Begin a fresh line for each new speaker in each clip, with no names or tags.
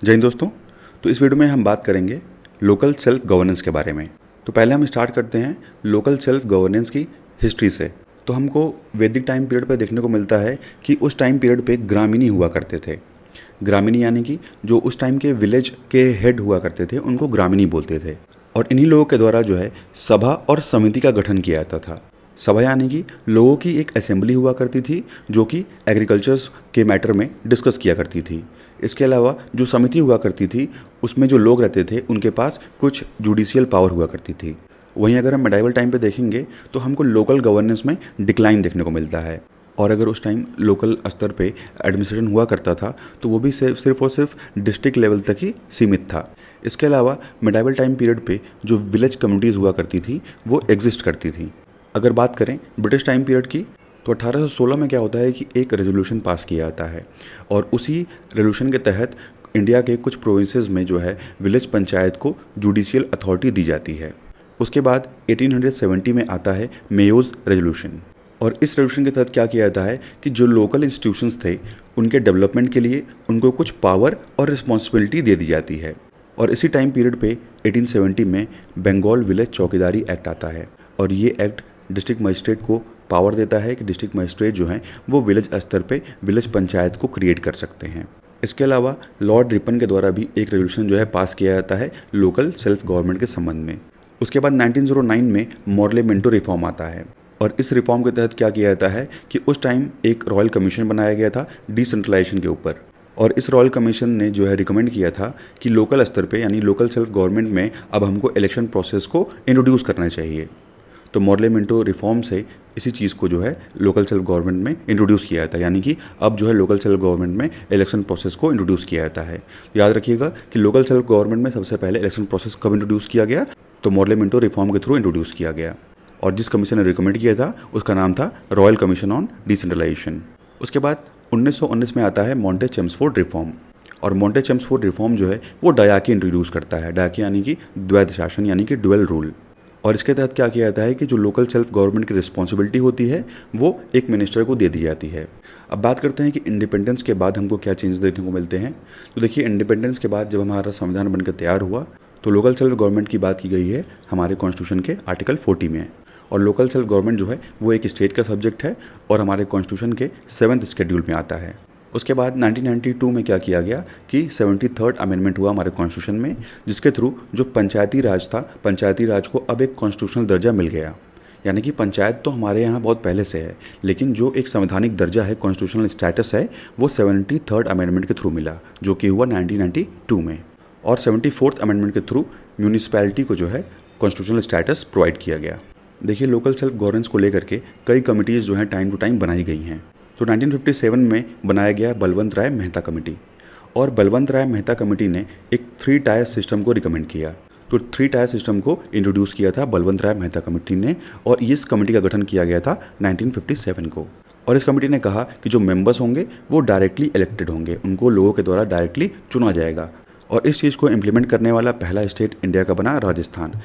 जय हिंद दोस्तों। तो इस वीडियो में हम बात करेंगे लोकल सेल्फ गवर्नेंस के बारे में। तो पहले हम स्टार्ट करते हैं लोकल सेल्फ गवर्नेंस की हिस्ट्री से। तो हमको वैदिक टाइम पीरियड पे देखने को मिलता है कि उस टाइम पीरियड पे ग्रामीणी हुआ करते थे। ग्रामीणी यानी कि जो उस टाइम के विलेज के हेड हुआ करते थे उनको ग्रामीणी बोलते थे। और इन्हीं लोगों के द्वारा जो है सभा और समिति का गठन किया जाता था। सभा यानी कि लोगों की एक असेंबली हुआ करती थी जो कि एग्रीकल्चर के मैटर में डिस्कस किया करती थी। इसके अलावा जो समिति हुआ करती थी उसमें जो लोग रहते थे उनके पास कुछ जुडिशियल पावर हुआ करती थी। वहीं अगर हम मेडाइवल टाइम पे देखेंगे तो हमको लोकल गवर्नेंस में डिक्लाइन देखने को मिलता है। और अगर उस टाइम लोकल स्तर पे एडमिनिस्ट्रेशन हुआ करता था तो वो भी सिर्फ और सिर्फ डिस्ट्रिक्ट लेवल तक ही सीमित था। इसके अलावा मेडाइवल टाइम पीरियड पे जो विलेज कम्युनिटीज़ हुआ करती थी वो एग्जिस्ट करती थी। अगर बात करें ब्रिटिश टाइम पीरियड की तो 1816 में क्या होता है कि एक रेजोल्यूशन पास किया जाता है और उसी रेजोल्यूशन के तहत इंडिया के कुछ प्रोविंसेस में जो है विलेज पंचायत को जुडिशियल अथॉरिटी दी जाती है। उसके बाद 1870 में आता है मेयोज रेजोल्यूशन। और इस रेजोल्यूशन के तहत क्या किया जाता है कि जो लोकल इंस्टीट्यूशंस थे उनके डेवलपमेंट के लिए उनको कुछ पावर और रिस्पॉन्सिबिलिटी दे दी जाती है। और इसी टाइम पीरियड पे 1870 में बंगाल विलेज चौकीदारी एक्ट आता है और ये एक्ट डिस्ट्रिक्ट मजिस्ट्रेट को पावर देता है कि डिस्ट्रिक्ट मजिस्ट्रेट जो हैं वो विलेज स्तर पे विलेज पंचायत को क्रिएट कर सकते हैं। इसके अलावा लॉर्ड रिपन के द्वारा भी एक रेजोल्यूशन जो है पास किया जाता है लोकल सेल्फ गवर्नमेंट के संबंध में। उसके बाद 1909 में मॉर्ले मिंटो रिफॉर्म आता है और इस रिफॉर्म के तहत क्या किया जाता है कि उस टाइम एक रॉयल कमीशन बनाया गया था डिसेंट्रलाइजेशन के ऊपर। और इस रॉयल कमीशन ने जो है रिकमेंड किया था कि लोकल स्तर पे यानी लोकल सेल्फ गवर्नमेंट में अब हमको इलेक्शन प्रोसेस को इंट्रोड्यूस करना चाहिए। तो मॉर्ले मिंटो रिफॉर्म से इसी चीज़ को जो है लोकल सेल्फ गवर्नमेंट में इंट्रोड्यूस किया जाता है, यानी कि अब जो है लोकल सेल्फ गवर्नमेंट में इलेक्शन प्रोसेस को इंट्रोड्यूस किया जाता है। याद रखिएगा कि लोकल सेल्फ गवर्नमेंट में सबसे पहले इलेक्शन प्रोसेस कब इंट्रोड्यूस किया गया, तो मॉर्ले मिंटो रिफॉर्म के थ्रू इंट्रोड्यूस किया गया। और जिस कमीशन ने रिकमेंड किया था उसका नाम था रॉयल कमीशन ऑन डिसेंट्रलाइजेशन। उसके बाद 1919 में आता है मॉन्टे चेम्सफोर्ड रिफॉर्म। और मॉन्टे चेम्सफोर्ड रिफॉर्म जो है वो डायाकी इंट्रोड्यूस करता है। डायाकी यानी कि द्वैध शासन यानी कि डुअल रूल। और इसके तहत क्या किया जाता है कि जो लोकल सेल्फ गवर्नमेंट की रिस्पॉन्सिबिलिटी होती है वो एक मिनिस्टर को दे दी जाती है। अब बात करते हैं कि इंडिपेंडेंस के बाद हमको क्या चेंज देखने को मिलते हैं। तो देखिए, इंडिपेंडेंस के बाद जब हमारा संविधान बनकर तैयार हुआ तो लोकल सेल्फ गवर्नमेंट की बात की गई है हमारे कॉन्स्टिट्यूशन के आर्टिकल 40 में। और लोकल सेल्फ गवर्नमेंट जो है वो एक स्टेट का सब्जेक्ट है और हमारे कॉन्स्टिट्यूशन के 7th शेड्यूल में आता है। उसके बाद 1992 में क्या किया गया कि 73rd अमेंडमेंट हुआ हमारे कॉन्स्टिट्यूशन में, जिसके थ्रू जो पंचायती राज था, पंचायती राज को अब एक कॉन्स्टिट्यूशनल दर्जा मिल गया। यानी कि पंचायत तो हमारे यहाँ बहुत पहले से है, लेकिन जो एक संवैधानिक दर्जा है, कॉन्स्टिट्यूशनल स्टेटस है, वो 73rd अमेंडमेंट के थ्रू मिला, जो कि हुआ 1992 में। और 74th अमेंडमेंट के थ्रू म्यूनिसिपैलिटी को जो है कॉन्स्टिट्यूशनल स्टेटस प्रोवाइड किया गया। देखिए, लोकल सेल्फ गवर्नेंस को लेकर के कई कमिटीज़ जो हैं टाइम टू टाइम बनाई गई हैं। तो 1957 में बनाया गया बलवंत राय मेहता कमेटी। और बलवंत राय मेहता कमेटी ने एक 3 टायर सिस्टम को रिकमेंड किया। तो 3 टायर सिस्टम को इंट्रोड्यूस किया था बलवंत राय मेहता कमेटी ने और इस कमेटी का गठन किया गया था 1957 को। और इस कमेटी ने कहा कि जो मेंबर्स होंगे वो डायरेक्टली इलेक्टेड होंगे, उनको लोगों के द्वारा डायरेक्टली चुना जाएगा। और इस चीज़ को इम्प्लीमेंट करने वाला पहला स्टेट इंडिया का बना राजस्थान।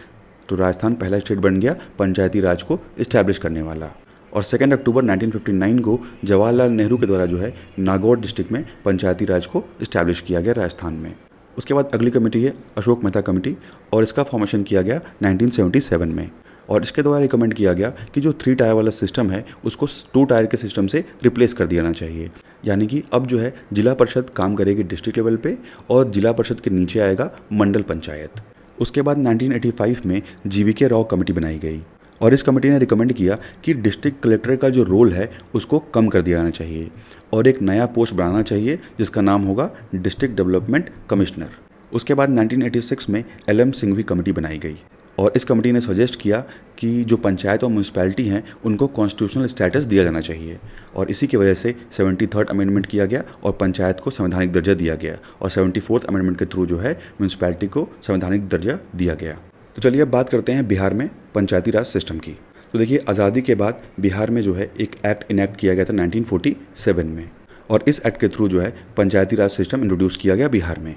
तो राजस्थान पहला स्टेट बन गया पंचायती राज को इस्टेब्लिश करने वाला। और 2 अक्टूबर 1959 को जवाहरलाल नेहरू के द्वारा जो है नागौर डिस्ट्रिक्ट में पंचायती राज को इस्टेब्लिश किया गया राजस्थान में। उसके बाद अगली कमेटी है अशोक मेहता कमेटी और इसका फॉर्मेशन किया गया 1977 में। और इसके द्वारा रिकमेंड किया गया कि जो 3 टायर वाला सिस्टम है उसको 2 टायर के सिस्टम से रिप्लेस कर दिया जाना चाहिए। यानी कि अब जो है जिला परिषद काम करेगी डिस्ट्रिक्ट लेवल पे और जिला परिषद के नीचे आएगा मंडल पंचायत। उसके बाद 1985 में GVK राव कमेटी बनाई गई और इस कमेटी ने रिकमेंड किया कि डिस्ट्रिक्ट कलेक्टर का जो रोल है उसको कम कर दिया जाना चाहिए और एक नया पोस्ट बनाना चाहिए जिसका नाम होगा डिस्ट्रिक्ट डेवलपमेंट कमिश्नर। उसके बाद 1986 में LM सिंघवी कमेटी बनाई गई और इस कमेटी ने सजेस्ट किया कि जो पंचायत और म्यूनसिपैलिटी हैं उनको कॉन्स्टिट्यूशनल स्टेटस दिया जाना चाहिए। और इसी की वजह से 73rd अमेंडमेंट किया गया और पंचायत को संवैधानिक दर्जा दिया गया और 74th अमेंडमेंट के थ्रू जो है म्यूनसिपैलिटी को संवैधानिक दर्जा दिया गया। तो चलिए अब बात करते हैं बिहार में पंचायती राज सिस्टम की। तो देखिए, आज़ादी के बाद बिहार में जो है एक एक्ट इनेक्ट किया गया था 1947 में और इस एक्ट के थ्रू जो है पंचायती राज सिस्टम इंट्रोड्यूस किया गया बिहार में।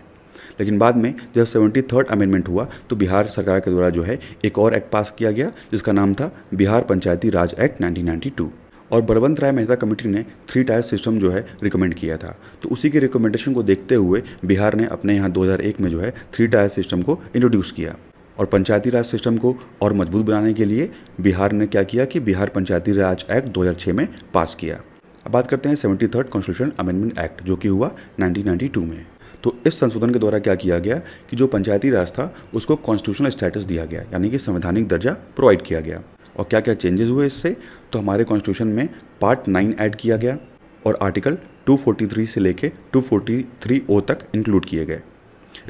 लेकिन बाद में जब 73rd अमेंडमेंट हुआ तो बिहार सरकार के द्वारा जो है एक और एक्ट पास किया गया जिसका नाम था बिहार पंचायती राज एक्ट 1992। और बलवंत राय मेहता कमेटी ने 3 टायर सिस्टम जो है रिकमेंड किया था। तो उसी के रिकमेंडेशन को देखते हुए बिहार ने अपने यहाँ 2001 में जो है 3 टायर सिस्टम को इंट्रोड्यूस किया। और पंचायती राज सिस्टम को और मजबूत बनाने के लिए बिहार ने क्या किया कि बिहार पंचायती राज एक्ट 2006 में पास किया। अब बात करते हैं 73rd कॉन्स्टिट्यूशन अमेंडमेंट एक्ट जो कि हुआ 1992 में। तो इस संशोधन के द्वारा क्या किया गया कि जो पंचायती राज था उसको कॉन्स्टिट्यूशनल स्टेटस दिया गया, यानी कि संवैधानिक दर्जा प्रोवाइड किया गया। और क्या क्या चेंजेस हुए इससे, तो हमारे कॉन्स्टिट्यूशन में पार्ट 9 ऐड किया गया और आर्टिकल 243 से लेके 243O तक इंक्लूड किए गए।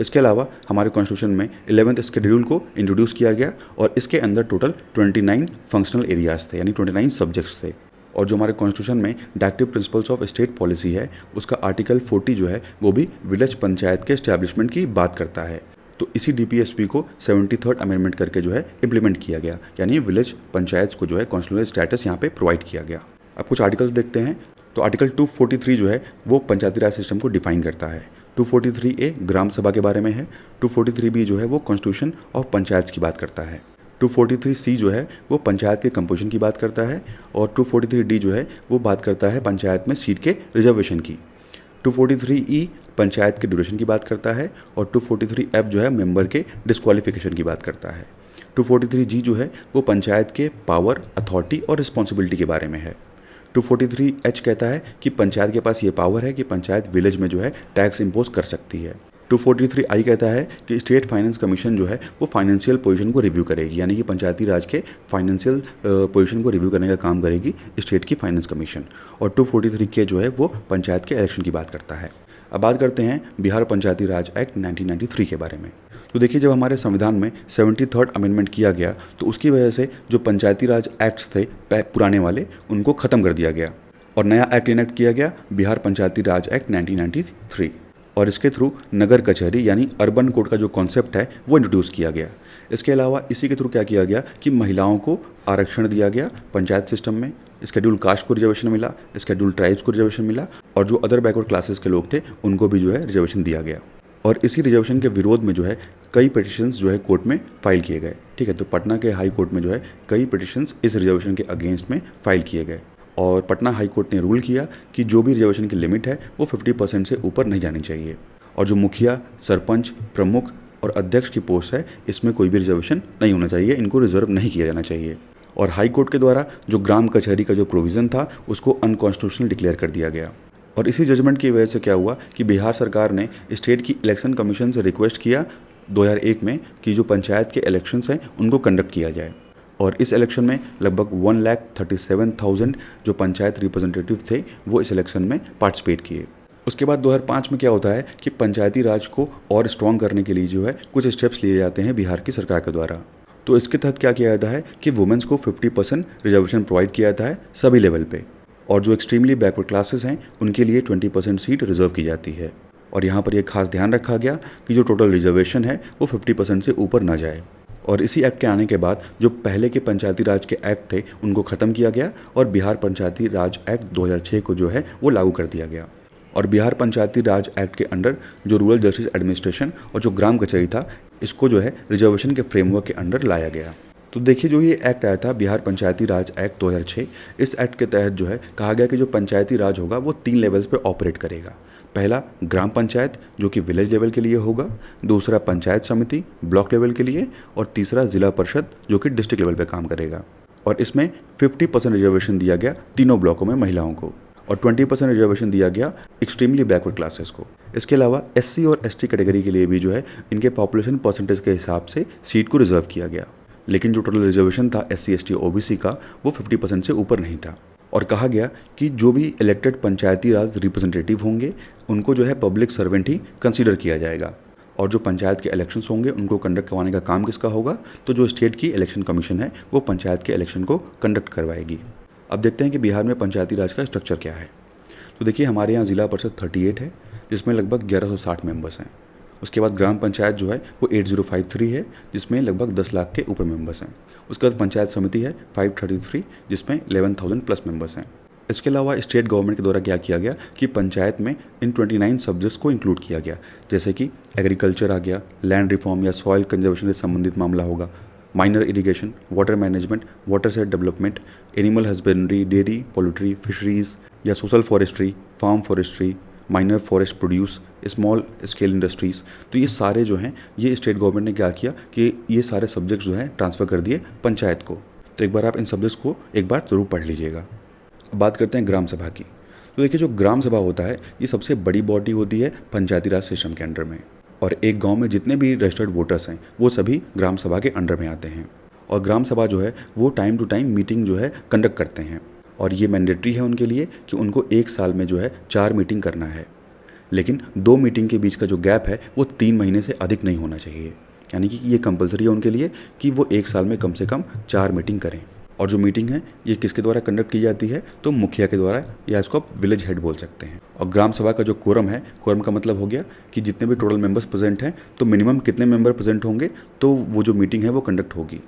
इसके अलावा हमारे कॉन्स्टिट्यूशन में 11th शेड्यूल को इंट्रोड्यूस किया गया और इसके अंदर टोटल 29 फंक्शनल एरियाज थे, यानी 29 सब्जेक्ट्स थे। और जो हमारे कॉन्स्टिट्यूशन में directive principles of state policy है उसका आर्टिकल 40 जो है वो भी विलेज पंचायत के एस्टैब्लिशमेंट की बात करता है। तो इसी DPSP को 73rd अमेंडमेंट करके जो है इम्प्लीमेंट किया गया, यानी विलेज पंचायत को जो है कॉन्स्टिट्यूशनल स्टेटस यहाँ पे प्रोवाइड किया गया। अब कुछ आर्टिकल्स देखते हैं। तो आर्टिकल 243 जो है वो पंचायती राज सिस्टम को डिफाइन करता है। 243A ग्राम सभा के बारे में है। 243B जो है वो कॉन्स्टिट्यूशन ऑफ पंचायत की बात करता है। 243C जो है वो पंचायत के कंपोजिशन की बात करता है और 243D जो है वो बात करता है पंचायत में सीट के रिजर्वेशन की। 243E पंचायत के ड्यूरेशन की बात करता है और 243F जो है मेंबर के डिस्क्वालिफिकेशन की बात करता है। 243G जो है वो पंचायत के पावर, अथॉरिटी और रिस्पॉन्सिबिलिटी के बारे में है। 243H कहता है कि पंचायत के पास ये पावर है कि पंचायत विलेज में जो है टैक्स इम्पोज कर सकती है। 243I कहता है कि स्टेट फाइनेंस कमीशन जो है वो फाइनेंशियल पोजीशन को रिव्यू करेगी, यानी कि पंचायती राज के फाइनेंशियल पोजीशन को रिव्यू करने का काम करेगी स्टेट की फाइनेंस कमीशन। और 243K जो है वो पंचायत के इलेक्शन की बात करता है। अब बात करते हैं बिहार पंचायती राज एक्ट 1993 के बारे में। तो देखिए, जब हमारे संविधान में 73rd अमेंडमेंट किया गया तो उसकी वजह से जो पंचायती राज एक्ट्स थे पुराने वाले उनको ख़त्म कर दिया गया और नया एक्ट इनेक्ट किया गया, बिहार पंचायती राज एक्ट 1993। और इसके थ्रू नगर कचहरी यानी अर्बन कोड का जो कॉन्सेप्ट है वो इंट्रोड्यूस किया गया। इसके अलावा इसी के थ्रू क्या किया गया कि महिलाओं को आरक्षण दिया गया पंचायत सिस्टम में। शेड्यूल कास्ट को रिजर्वेशन मिला, शेड्यूल ट्राइब्स को रिजर्वेशन मिला और जो अदर बैकवर्ड क्लासेस के लोग थे उनको भी जो है रिजर्वेशन दिया गया। और इसी रिजर्वेशन के विरोध में जो है कई पिटिशंस जो है कोर्ट में फाइल किए गए। ठीक है, तो पटना के हाई कोर्ट में जो है कई पिटिशंस इस रिजर्वेशन के अगेंस्ट में फाइल किए गए और पटना हाई कोर्ट ने रूल किया कि जो भी रिजर्वेशन की लिमिट है वो 50% से ऊपर नहीं जानी चाहिए और जो मुखिया, सरपंच, प्रमुख और अध्यक्ष की पोस्ट है इसमें कोई भी रिजर्वेशन नहीं होना चाहिए, इनको रिजर्व नहीं किया जाना चाहिए। और हाई कोर्ट के द्वारा जो ग्राम कचहरी का जो प्रोविज़न था उसको अनकॉन्स्टिट्यूशनल डिक्लेयर कर दिया गया। और इसी जजमेंट की वजह से क्या हुआ कि बिहार सरकार ने स्टेट की इलेक्शन कमीशन से रिक्वेस्ट किया 2001 में कि जो पंचायत के इलेक्शंस हैं उनको कंडक्ट किया जाए। और इस इलेक्शन में लगभग 1,37,000 जो पंचायत रिप्रेजेंटेटिव थे वो इस इलेक्शन में पार्टिसिपेट किए। उसके बाद 2005 में क्या होता है कि पंचायती राज को और स्ट्रॉन्ग करने के लिए जो है कुछ स्टेप्स लिए जाते हैं बिहार की सरकार के द्वारा। तो इसके तहत क्या किया जाता है कि वुमेन्स को 50% रिजर्वेशन प्रोवाइड किया जाता है सभी लेवल पे और जो एक्सट्रीमली बैकवर्ड क्लासेस हैं उनके लिए 20% सीट रिजर्व की जाती है। और यहाँ पर यह खास ध्यान रखा गया कि जो टोटल रिजर्वेशन है वो 50% से ऊपर ना जाए। और इसी एक्ट के आने के बाद जो पहले के पंचायती राज के एक्ट थे उनको ख़त्म किया गया और बिहार पंचायती राज एक्ट 2006 को जो है वो लागू कर दिया गया। और बिहार पंचायती राज एक्ट के अंडर जो रूरल जस्टिस एडमिनिस्ट्रेशन और जो ग्राम कचहरी था इसको जो है रिजर्वेशन के फ्रेमवर्क के अंडर लाया गया। तो देखिए, जो ये एक्ट आया था बिहार पंचायती राज एक्ट 2006, इस एक्ट के तहत जो है कहा गया कि जो पंचायती राज होगा वो 3 लेवल्स पे ऑपरेट करेगा। पहला ग्राम पंचायत जो कि विलेज लेवल के लिए होगा, दूसरा पंचायत समिति ब्लॉक लेवल के लिए और तीसरा जिला परिषद जो कि डिस्ट्रिक्ट लेवल पे काम करेगा। और इसमें 50% रिजर्वेशन दिया गया तीनों ब्लॉकों में महिलाओं को और 20% रिजर्वेशन दिया गया एक्सट्रीमली बैकवर्ड क्लासेस को। इसके अलावा SC और ST कैटेगरी के लिए भी जो है इनके पॉपुलेशन परसेंटेज के हिसाब से सीट को रिजर्व किया गया, लेकिन जो टोटल रिजर्वेशन था SC ST OBC का वो 50% से ऊपर नहीं था। और कहा गया कि जो भी इलेक्टेड पंचायती राज रिप्रेजेंटेटिव होंगे उनको जो है पब्लिक सर्वेंट ही कंसीडर किया जाएगा और जो पंचायत के इलेक्शंस होंगे उनको कंडक्ट करवाने का काम किसका होगा, तो जो स्टेट की इलेक्शन कमीशन है वो पंचायत के इलेक्शन को कंडक्ट करवाएगी। अब देखते हैं कि बिहार में पंचायती राज का स्ट्रक्चर क्या है। तो देखिए, हमारे यहाँ जिला परिषद 38 है जिसमें लगभग 1160 मेंबर्स हैं। उसके बाद ग्राम पंचायत जो है वो 8053 है जिसमें लगभग 10 लाख के ऊपर मेंबर्स हैं। उसके बाद पंचायत समिति है 533 जिसमें 11,000 प्लस मेंबर्स हैं। इसके अलावा स्टेट गवर्नमेंट के द्वारा क्या किया गया कि पंचायत में इन 29 सब्जेक्ट्स को इंक्लूड किया गया, जैसे कि एग्रीकल्चर आ गया, लैंड रिफॉर्म या सॉइल कंजर्वेशन से संबंधित मामला होगा, minor irrigation, water management, watershed development, animal husbandry, dairy, poultry, fisheries या social forestry, farm forestry, minor forest produce, small scale industries. तो ये सारे जो हैं ये स्टेट गवर्नमेंट ने क्या किया कि ये सारे सब्जेक्ट्स जो हैं ट्रांसफ़र कर दिए पंचायत को। तो एक बार आप इन सब्जेक्ट्स को एक बार ज़रूर पढ़ लीजिएगा। अब बात करते हैं ग्राम सभा की। तो देखिए जो ग्राम सभा होता है ये सबसे बड़ी बॉडी होती है पंचायती राज सिस्टम के अंडर में, और एक गांव में जितने भी रजिस्टर्ड वोटर्स हैं वो सभी ग्राम सभा के अंडर में आते हैं। और ग्राम सभा जो है वो टाइम टू टाइम मीटिंग जो है कंडक्ट करते हैं, और ये मैंडेटरी है उनके लिए कि उनको एक साल में जो है 4 मीटिंग करना है। लेकिन 2 मीटिंग के बीच का जो गैप है वो 3 महीने से अधिक नहीं होना चाहिए, यानी कि ये कंपलसरी है उनके लिए कि वो एक साल में कम से कम 4 मीटिंग करें। और जो मीटिंग है ये किसके द्वारा कंडक्ट की जाती है, तो मुखिया के द्वारा, या इसको आप विलेज हेड बोल सकते हैं। और ग्राम सभा का जो कोरम है, कोरम का मतलब हो गया कि जितने भी टोटल मेंबर्स प्रेजेंट हैं तो मिनिमम कितने मेंबर प्रेजेंट होंगे तो वो जो मीटिंग है वो कंडक्ट होगी।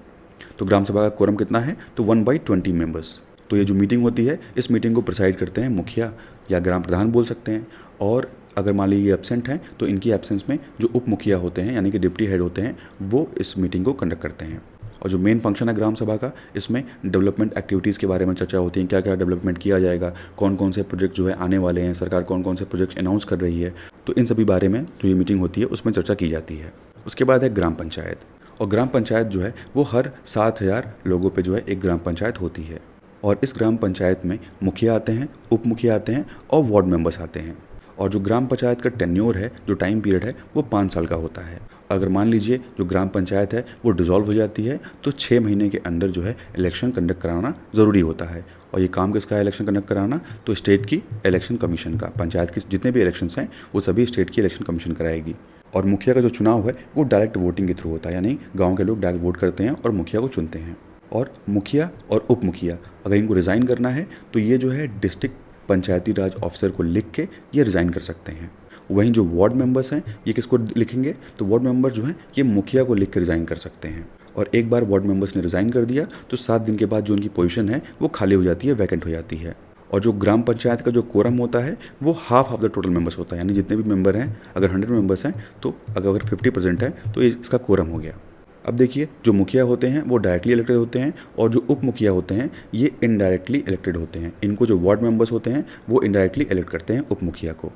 तो ग्राम सभा का कोरम कितना है, तो 1/20 मेंबर्स। तो ये जो मीटिंग होती है इस मीटिंग को प्रिसाइड करते हैं मुखिया या ग्राम प्रधान बोल सकते हैं। और अगर मान लीजिए ये एब्सेंट हैं तो इनकी एब्सेंस में जो उप मुखिया होते हैं यानी कि डिप्टी हेड होते हैं वो इस मीटिंग को कंडक्ट करते हैं। और जो मेन फंक्शन है ग्राम सभा का, इसमें डेवलपमेंट एक्टिविटीज़ के बारे में चर्चा होती है, क्या क्या डेवलपमेंट किया जाएगा, कौन कौन से प्रोजेक्ट जो है आने वाले हैं, सरकार कौन कौन से प्रोजेक्ट अनाउंस कर रही है। तो इन सभी बारे में जो ये मीटिंग होती है उसमें चर्चा की जाती है। उसके बाद है ग्राम पंचायत। और ग्राम पंचायत जो है वो हर 7,000 लोगों पे जो है एक ग्राम पंचायत होती है। और इस ग्राम पंचायत में मुखिया आते हैं, उप मुखिया आते हैं और वार्ड मेंबर्स आते हैं। और जो ग्राम पंचायत का टेन्योर है, जो टाइम पीरियड है, वो 5 साल का होता है। अगर मान लीजिए जो ग्राम पंचायत है वो डिसॉल्व हो जाती है तो 6 महीने के अंदर जो है इलेक्शन कंडक्ट कराना ज़रूरी होता है। और ये काम किसका है इलेक्शन कंडक्ट कराना, तो स्टेट की इलेक्शन कमीशन का। पंचायत के जितने भी इलेक्शंस हैं वो सभी स्टेट की इलेक्शन कमीशन कराएगी। और मुखिया का जो चुनाव है वो डायरेक्ट वोटिंग के थ्रू होता है, यानी गाँव के लोग डायरेक्ट वोट करते हैं और मुखिया को चुनते हैं। और मुखिया और उप मुखिया अगर इनको रिज़ाइन करना है तो ये जो है डिस्ट्रिक्ट पंचायती राज ऑफिसर को लिख के ये रिज़ाइन कर सकते हैं। वहीं जो वार्ड मेंबर्स हैं ये किसको लिखेंगे, तो वार्ड मेंबर जो हैं ये मुखिया को लिख के रिज़ाइन कर सकते हैं। और एक बार वार्ड मेंबर्स ने रिज़ाइन कर दिया तो 7 दिन के बाद जो उनकी पोजीशन है वो खाली हो जाती है, वैकेंट हो जाती है। और जो ग्राम पंचायत का जो कोरम होता है वो half of the total members होता है, यानी जितने भी मेंबर हैं अगर 100 मेंबर्स हैं तो अगर 50% है तो इसका कोरम हो गया। अब देखिए जो मुखिया होते हैं वो डायरेक्टली इलेक्टेड होते हैं और जो उप मुखिया होते हैं ये इनडायरेक्टली इलेक्टेड होते हैं। इनको जो वार्ड मेंबर्स होते हैं वो इनडायरेक्टली इलेक्ट करते हैं उप मुखिया को।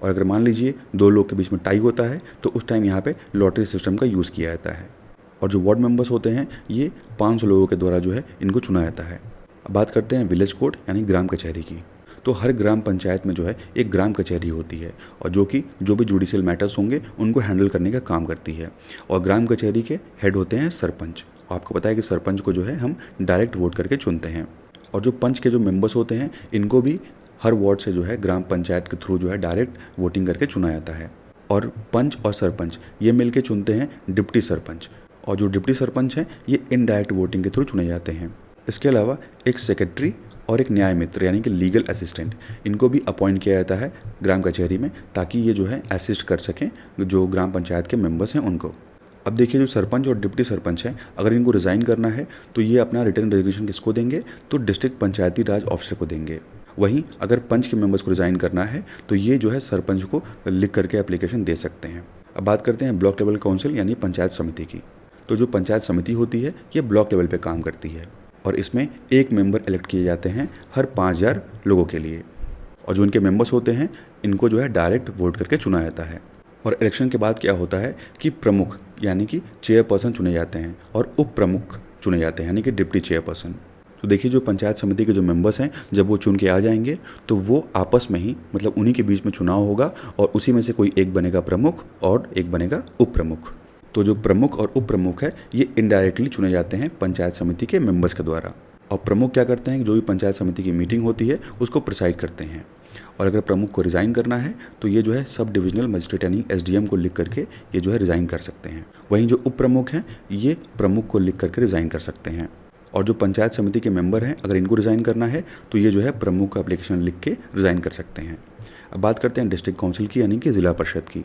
और अगर मान लीजिए 2 लोग के बीच में टाई होता है तो उस टाइम यहाँ पे लॉटरी सिस्टम का यूज़ किया जाता है। और जो वार्ड मेंबर्स होते हैं ये 500 लोगों के द्वारा जो है इनको चुना जाता है। अब बात करते हैं विलेज कोर्ट यानी ग्राम कचहरी की। तो हर ग्राम पंचायत में जो है एक ग्राम कचहरी होती है और जो भी जुडिशियल मैटर्स होंगे उनको हैंडल करने का काम करती है। और ग्राम कचहरी के हेड होते हैं सरपंच। आपको पता है कि सरपंच को जो है हम डायरेक्ट वोट करके चुनते हैं। और जो पंच के जो मेंबर्स होते हैं इनको भी हर वार्ड से जो है ग्राम पंचायत के थ्रू जो है डायरेक्ट वोटिंग करके चुना जाता है। और पंच और सरपंच ये मिलके चुनते हैं डिप्टी सरपंच। और जो डिप्टी सरपंच हैं ये इनडायरेक्ट वोटिंग के थ्रू चुने जाते हैं। इसके अलावा एक सेक्रेटरी और एक न्याय मित्र यानी कि लीगल असिस्टेंट, इनको भी अपॉइंट किया जाता है ग्राम कचहरी में ताकि ये जो है असिस्ट कर सकें जो ग्राम पंचायत के मेंबर्स हैं उनको। अब देखिए जो सरपंच और डिप्टी सरपंच हैं अगर इनको रिज़ाइन करना है तो ये अपना रिटर्न रेजिग्नेशन किसको देंगे, तो डिस्ट्रिक्ट पंचायती राज ऑफिसर को देंगे। वहीं अगर पंच के मेंबर्स को रिज़ाइन करना है तो ये जो है सरपंच को लिख करके एप्लीकेशन दे सकते हैं। अब बात करते हैं ब्लॉक लेवल काउंसिल यानी पंचायत समिति की। तो जो पंचायत समिति होती है ये ब्लॉक लेवल पे काम करती है और इसमें एक मेंबर इलेक्ट किए जाते हैं हर 5,000 लोगों के लिए। और जो इनके मेंबर्स होते हैं इनको जो है डायरेक्ट वोट करके चुना जाता है। और इलेक्शन के बाद क्या होता है कि प्रमुख यानी कि चेयरपर्सन चुने जाते हैं और उप प्रमुख चुने जाते हैं यानी कि डिप्टी चेयरपर्सन। तो देखिए जो पंचायत समिति के जो मेंबर्स हैं जब वो चुन के आ जाएंगे तो वो आपस में ही मतलब उन्हीं के बीच में चुनाव होगा और उसी में से कोई एक बनेगा प्रमुख और एक बनेगा उप प्रमुख। तो जो प्रमुख और उप प्रमुख है ये इनडायरेक्टली चुने जाते हैं पंचायत समिति के मेंबर्स के द्वारा। और प्रमुख क्या करते हैं कि जो भी पंचायत समिति की मीटिंग होती है उसको प्रिसाइड करते हैं। और अगर प्रमुख को रिज़ाइन करना है तो ये जो है सब डिविजनल मजिस्ट्रेट यानी SDM को लिख करके ये जो है रिज़ाइन कर सकते हैं। वहीं जो उप प्रमुख हैं ये प्रमुख को लिख करके रिज़ाइन कर सकते हैं। और जो पंचायत समिति के मेंबर हैं अगर इनको रिज़ाइन करना है तो ये जो है प्रमुख का एप्लीकेशन लिख के रिज़ाइन कर सकते हैं। अब बात करते हैं डिस्ट्रिक्ट काउंसिल की यानी कि ज़िला परिषद की।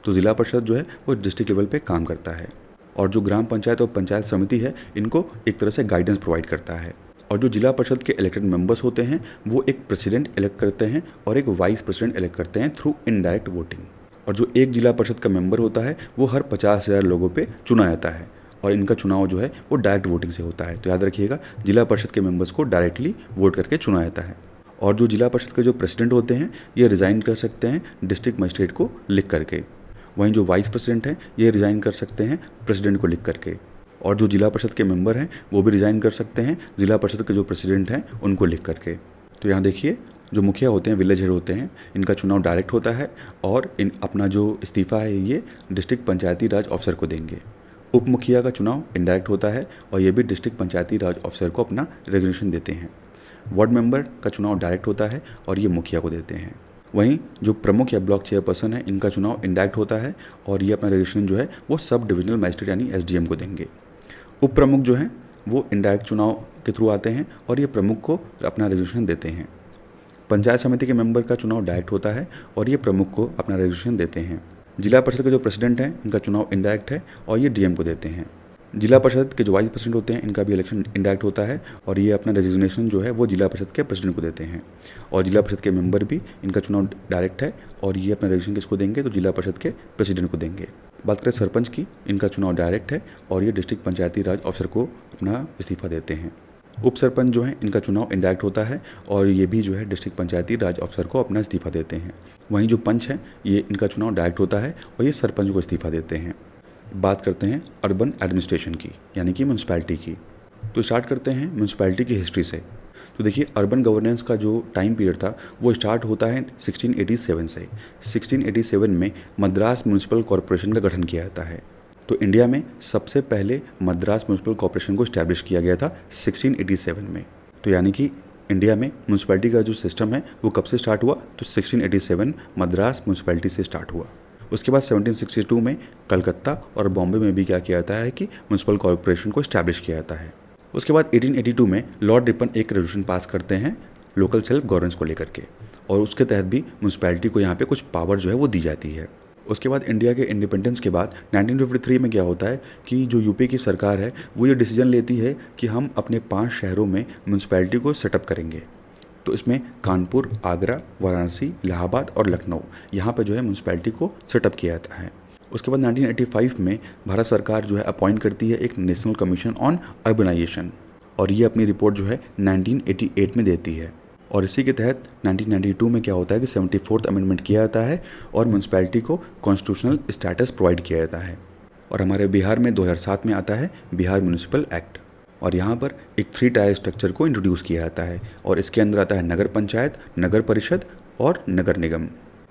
तो ज़िला परिषद जो है वो डिस्ट्रिक्ट लेवल पे काम करता है और जो ग्राम पंचायत और पंचायत समिति है इनको एक तरह से गाइडेंस प्रोवाइड करता है। और जो जिला परिषद के इलेक्टेड मेंबर्स होते हैं वो एक प्रेसिडेंट इलेक्ट करते हैं और एक वाइस प्रेसिडेंट इलेक्ट करते हैं थ्रू इनडायरेक्ट वोटिंग। और जो एक जिला परिषद का मेंबर होता है वो हर 50,000 लोगों पे चुना जाता है और इनका चुनाव जो है वो डायरेक्ट वोटिंग से होता है। तो याद रखिएगा, जिला परिषद के मेंबर्स को डायरेक्टली वोट करके चुना जाता है। और जो जिला परिषद के जो प्रेसिडेंट होते हैं ये रिज़ाइन कर सकते हैं डिस्ट्रिक्ट मजिस्ट्रेट को लिख करके। वहीं जो वाइस प्रेसिडेंट हैं ये रिज़ाइन कर सकते हैं प्रेसिडेंट को लिख करके। और जो जिला परिषद के मेंबर हैं वो भी रिज़ाइन कर सकते हैं जिला परिषद के जो प्रेसिडेंट हैं उनको लिख करके। तो यहाँ देखिए, जो मुखिया होते हैं, विलेज हेड होते हैं, इनका चुनाव डायरेक्ट होता है और इन अपना जो इस्तीफ़ा है ये डिस्ट्रिक्ट पंचायती राज ऑफिसर को देंगे। उप मुखिया का चुनाव इनडायरेक्ट होता है और ये भी डिस्ट्रिक्ट पंचायती राज ऑफिसर को अपना रेजिग्नेशन देते हैं। वार्ड मेंबर का चुनाव डायरेक्ट होता है और ये मुखिया को देते हैं। वहीं जो प्रमुख या ब्लॉक चेयरपर्सन है इनका चुनाव इनडायरेक्ट होता है और ये अपना रेजिग्नेशन जो है वो सब डिविजनल मजिस्ट्रेट यानी एसडीएम को देंगे। उप प्रमुख जो हैं वो इनडायरेक्ट चुनाव के थ्रू आते हैं और ये प्रमुख को अपना रेजिग्नेशन देते हैं। पंचायत समिति के मेंबर का चुनाव डायरेक्ट होता है और ये प्रमुख को अपना रेजिग्नेशन देते हैं। जिला परिषद के जो प्रेसिडेंट हैं इनका चुनाव इनडायरेक्ट है और ये डीएम को देते हैं। जिला परिषद के जो वाइस प्रेसिडेंट होते हैं इनका भी इलेक्शन इनडायरेक्ट होता है और ये अपना रेजिग्नेशन जो है वो जिला परिषद के प्रेसिडेंट को देते हैं। और जिला परिषद के मेंबर भी इनका चुनाव डायरेक्ट है और ये अपना रेजिग्नेशन किसको देंगे, तो जिला परिषद के प्रेसिडेंट को देंगे। बात करें सरपंच की, इनका चुनाव डायरेक्ट है और ये डिस्ट्रिक्ट पंचायती राज ऑफिसर को अपना इस्तीफा देते हैं। उप सरपंच जो है इनका चुनाव इनडायरेक्ट होता है और ये भी जो है डिस्ट्रिक्ट पंचायती राज ऑफिसर को अपना इस्तीफा देते हैं। वहीं जो पंच है ये इनका चुनाव डायरेक्ट होता है और ये सरपंच को इस्तीफा देते हैं। बात करते हैं अर्बन एडमिनिस्ट्रेशन की, यानी कि म्यूनसिपैलिटी की। तो स्टार्ट करते हैं म्यूनसिपैलिटी की हिस्ट्री से। तो देखिए, अर्बन गवर्नेंस का जो टाइम पीरियड था वो स्टार्ट होता है 1687 से। 1687 में मद्रास म्यूनसिपल कॉरपोरेशन का गठन किया जाता है। तो इंडिया में सबसे पहले मद्रास म्यूनसिपल कॉरपोरेशन को इस्टेब्लिश किया गया था 1687 में। तो यानी कि इंडिया में म्यूनसिपैलिटी का जो सिस्टम है वो कब से स्टार्ट हुआ, तो 1687 मद्रास म्यूनसिपैलिटी से स्टार्ट हुआ। उसके बाद 1762 में कलकत्ता और बॉम्बे में भी क्या किया जाता है कि म्यूनसिपल कॉरपोरेशन को इस्टेब्लिश किया जाता है। उसके बाद 1882 में लॉर्ड रिपन एक रेजोल्यूशन पास करते हैं लोकल सेल्फ गवर्नेंस को लेकर के, और उसके तहत भी म्यूनसिपैलिटी को यहाँ पे कुछ पावर जो है वो दी जाती है। उसके बाद इंडिया के इंडिपेंडेंस के बाद 1953 में क्या होता है कि जो यूपी की सरकार है वो ये डिसीजन लेती है कि हम अपने 5 शहरों में म्यूनसिपैलिटी को सेटअप करेंगे। तो इसमें कानपुर, आगरा, वाराणसी, इलाहाबाद और लखनऊ, यहाँ पर जो है म्यूनसिपैलिटी को सेटअप किया जाता है। उसके बाद 1985 में भारत सरकार जो है अपॉइंट करती है एक नेशनल कमीशन ऑन अर्बनाइजेशन, और ये अपनी रिपोर्ट जो है 1988 में देती है। और इसी के तहत 1992 में क्या होता है कि 74th अमेंडमेंट किया जाता है और म्यूनसिपैलिटी को कॉन्स्टिट्यूशनल स्टेटस प्रोवाइड किया जाता है। और हमारे बिहार में 2007 में आता है बिहार म्यूनसिपल एक्ट, और यहाँ पर एक 3 टायर स्ट्रक्चर को इंट्रोड्यूस किया जाता है, और इसके अंदर आता है नगर पंचायत, नगर परिषद और नगर निगम।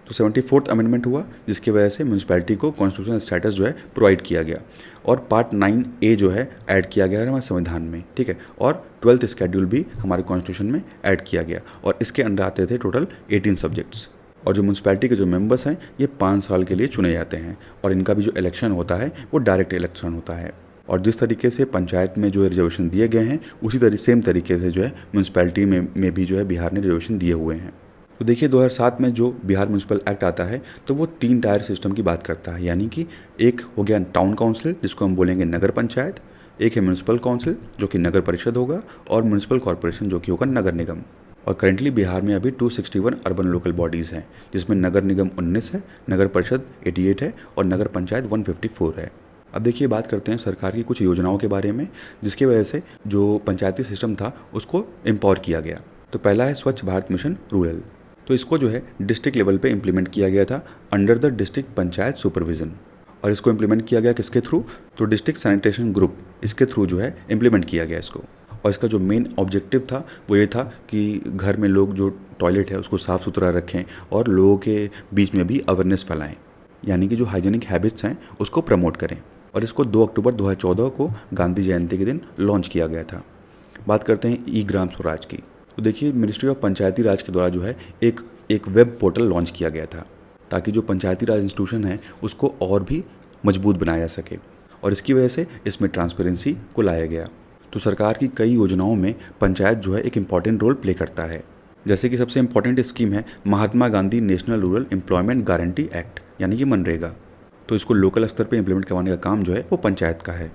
तो 74th अमेंडमेंट हुआ जिसकी वजह से म्यूनसिपैलिटी को कॉन्स्टिट्यूशनल स्टेटस जो है प्रोवाइड किया गया, और पार्ट 9A जो है ऐड किया गया है हमारे संविधान में, ठीक है। और 12th शेड्यूल भी हमारे कॉन्स्टिट्यूशन में ऐड किया गया, और इसके अंडर आते थे टोटल 18 सब्जेक्ट्स। और जो म्यूनसिपैलिटी के जो मेंबर्स हैं ये 5 साल के लिए चुने जाते हैं, और इनका भी जो इलेक्शन होता है वो डायरेक्ट इलेक्शन होता है। और जिस तरीके से पंचायत में जो रिजर्वेशन दिए गए हैं उसी सेम तरीके से जो है म्यूनसिपैलिटी में भी जो है बिहार ने रिजर्वेशन दिए हुए हैं। तो देखिए 2007 में जो बिहार म्यूनसिपल एक्ट आता है तो वो 3 टायर सिस्टम की बात करता है, यानी कि एक हो गया टाउन काउंसिल जिसको हम बोलेंगे नगर पंचायत, एक है म्यूनसिपल काउंसिल जो कि नगर परिषद होगा, और म्यूनसिपल कॉरपोरेशन जो कि होगा नगर निगम। और करेंटली बिहार में अभी 261 अर्बन लोकल बॉडीज़ हैं, जिसमें नगर निगम 19 है, नगर परिषद 88 है और नगर पंचायत 154 है। अब देखिए बात करते हैं सरकार की कुछ योजनाओं के बारे में जिसकी वजह से जो पंचायती सिस्टम था उसको एम्पावर किया गया। तो पहला है स्वच्छ भारत मिशन रूरल। तो इसको जो है डिस्ट्रिक्ट लेवल पे इम्प्लीमेंट किया गया था under the district panchayat supervision, और इसको इम्प्लीमेंट किया गया किसके थ्रू, तो डिस्ट्रिक्ट सैनिटेशन ग्रुप, इसके थ्रू जो है इम्प्लीमेंट किया गया इसको। और इसका जो मेन ऑब्जेक्टिव था वो ये था कि घर में लोग जो टॉयलेट है उसको साफ़ सुथरा रखें और लोगों के बीच में भी अवेयरनेस फैलाएं, यानी कि जो हाइजीनिक हैबिट्स हैं उसको प्रमोट करें। और इसको 2 अक्टूबर 2014 को गांधी जयंती के दिन लॉन्च किया गया था। बात करते हैं ई ग्राम स्वराज की। तो देखिए मिनिस्ट्री ऑफ पंचायती राज के द्वारा जो है एक वेब पोर्टल लॉन्च किया गया था ताकि जो पंचायती राज इंस्टीट्यूशन है उसको और भी मजबूत बनाया जा सके, और इसकी वजह से इसमें ट्रांसपेरेंसी को लाया गया। तो सरकार की कई योजनाओं में पंचायत जो है एक इम्पॉर्टेंट रोल प्ले करता है, जैसे कि सबसे इम्पॉर्टेंट स्कीम है Mahatma Gandhi national rural employment guarantee act, यानी कि मनरेगा। तो इसको लोकल स्तर पे इम्प्लीमेंट करवाने का काम जो है वो पंचायत का है।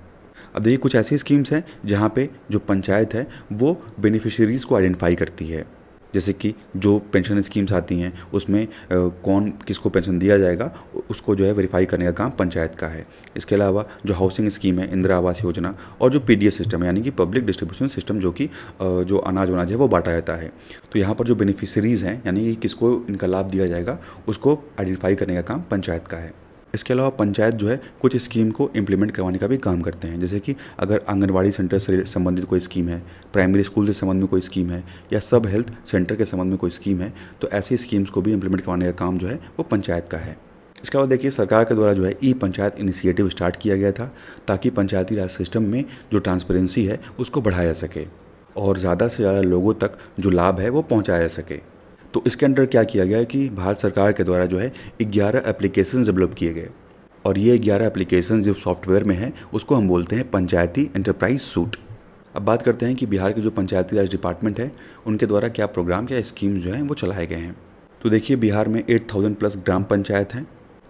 अब देखिए कुछ ऐसी स्कीम्स हैं जहाँ पे जो पंचायत है वो बेनिफिशियरीज़ को आइडेंटिफाई करती है, जैसे कि जो पेंशन स्कीम्स आती हैं उसमें कौन किसको पेंशन दिया जाएगा उसको जो है वेरीफाई करने का काम पंचायत का है। इसके अलावा जो हाउसिंग स्कीम है, इंदिरा आवास योजना और जो पीडीएस सिस्टम है यानी कि पब्लिक डिस्ट्रीब्यूशन सिस्टम, जो कि जो अनाज है वो बांटा जाता है, तो यहाँ पर जो बेनिफिशरीज़ हैं यानी कि किसको इनका लाभ दिया जाएगा उसको आइडेंटिफाई करने का काम पंचायत का है। इसके अलावा पंचायत जो है कुछ स्कीम को इम्प्लीमेंट करवाने का भी काम करते हैं, जैसे कि अगर आंगनवाड़ी सेंटर से संबंधित कोई स्कीम है, प्राइमरी स्कूल के संबंध में कोई स्कीम है या सब हेल्थ सेंटर के संबंध में कोई स्कीम है, तो ऐसी स्कीम्स को भी इम्प्लीमेंट करवाने का काम जो है वो पंचायत का है। इसके अलावा देखिए सरकार के द्वारा जो है ई पंचायत इनिशिएटिव स्टार्ट किया गया था ताकि पंचायती राज सिस्टम में जो ट्रांसपेरेंसी है उसको बढ़ाया जा सके और ज़्यादा से ज़्यादा लोगों तक जो लाभ है वो पहुँचाया जा सके। तो इसके अंडर क्या किया गया है कि भारत सरकार के द्वारा जो है 11 एप्लीकेशंस डेवलप किए गए और ये 11 एप्लीकेशन जो सॉफ्टवेयर में है उसको हम बोलते हैं पंचायती एंटरप्राइज सूट। अब बात करते हैं कि बिहार के जो पंचायती राज डिपार्टमेंट है उनके द्वारा क्या प्रोग्राम, क्या स्कीम जो हैं वो चलाए गए हैं। तो देखिए बिहार में 8000 प्लस ग्राम पंचायत हैं,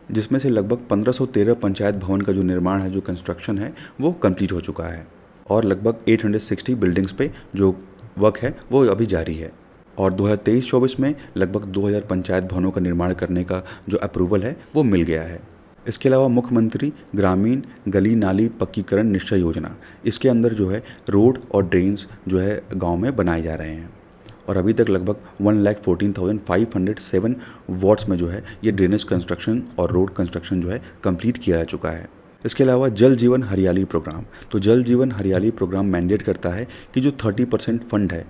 जिसमें से लगभग 1513 पंचायत भवन का जो निर्माण है, जो कंस्ट्रक्शन है वो कंप्लीट हो चुका है और लगभग 860 बिल्डिंग्स पे जो वर्क है वो अभी जारी है। और 2023-24 में लगभग 2000 पंचायत भवनों का निर्माण करने का जो अप्रूवल है वो मिल गया है। इसके अलावा मुख्यमंत्री ग्रामीण गली नाली पक्कीकरण निश्चय योजना, इसके अंदर जो है रोड और ड्रेन्स जो है गांव में बनाए जा रहे हैं और अभी तक लगभग 1,14,507 वार्ड्स में जो है ये ड्रेनेज कंस्ट्रक्शन और रोड कंस्ट्रक्शन जो है कंप्लीट किया जा चुका है। इसके अलावा जल जीवन हरियाली प्रोग्राम, तो जल जीवन हरियाली प्रोग्राम मैंडेट करता है कि जो 30% फंड है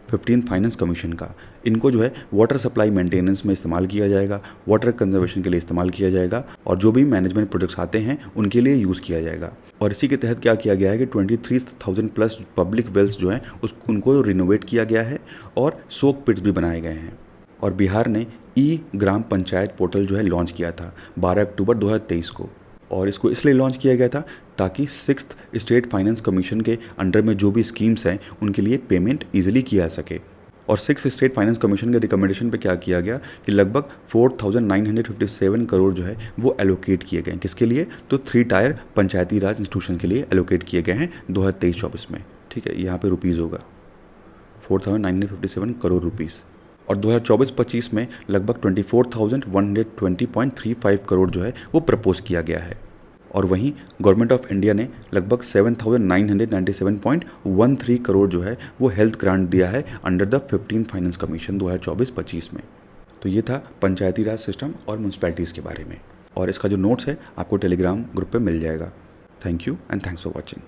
15 फाइनेंस कमीशन का, इनको जो है वाटर सप्लाई मेंटेनेंस में इस्तेमाल किया जाएगा, वाटर कंजर्वेशन के लिए इस्तेमाल किया जाएगा और जो भी मैनेजमेंट प्रोजेक्ट्स आते हैं उनके लिए यूज़ किया जाएगा। और इसी के तहत क्या किया गया है कि 23,000 प्लस पब्लिक वेल्स जो हैं उनको रिनोवेट किया गया है और सोक पिट्स भी बनाए गए हैं। और बिहार ने ई ग्राम पंचायत पोर्टल जो है लॉन्च किया था 12 अक्टूबर 2023 को, और इसको इसलिए लॉन्च किया गया था ताकि 6th स्टेट फाइनेंस कमीशन के अंडर में जो भी स्कीम्स हैं उनके लिए पेमेंट ईजिली किया जा सके। और 6th स्टेट फाइनेंस कमीशन के रिकमेंडेशन पे क्या किया गया कि लगभग 4,957 करोड़ जो है वो एलोकेट किए गए हैं, किसके लिए, तो 3 टायर पंचायती राज इंस्टीट्यूशन के लिए एलोकेट किए गए हैं 2023-24 में। ठीक है, यहाँ पे रुपीज़ होगा 4,957 करोड़ रुपीज़। और 2024-25 में लगभग 24,120.35 करोड़ जो है वो प्रपोज किया गया है। और वहीं गवर्नमेंट ऑफ इंडिया ने लगभग 7,997.13 करोड़ जो है वो हेल्थ ग्रांट दिया है अंडर द 15 फाइनेंस कमीशन 2024-25 में। तो ये था पंचायती राज सिस्टम और म्यूनसिपैलिटीज़ के बारे में, और इसका जो नोट्स है आपको टेलीग्राम ग्रुप पे मिल जाएगा। Thank you and thanks for watching.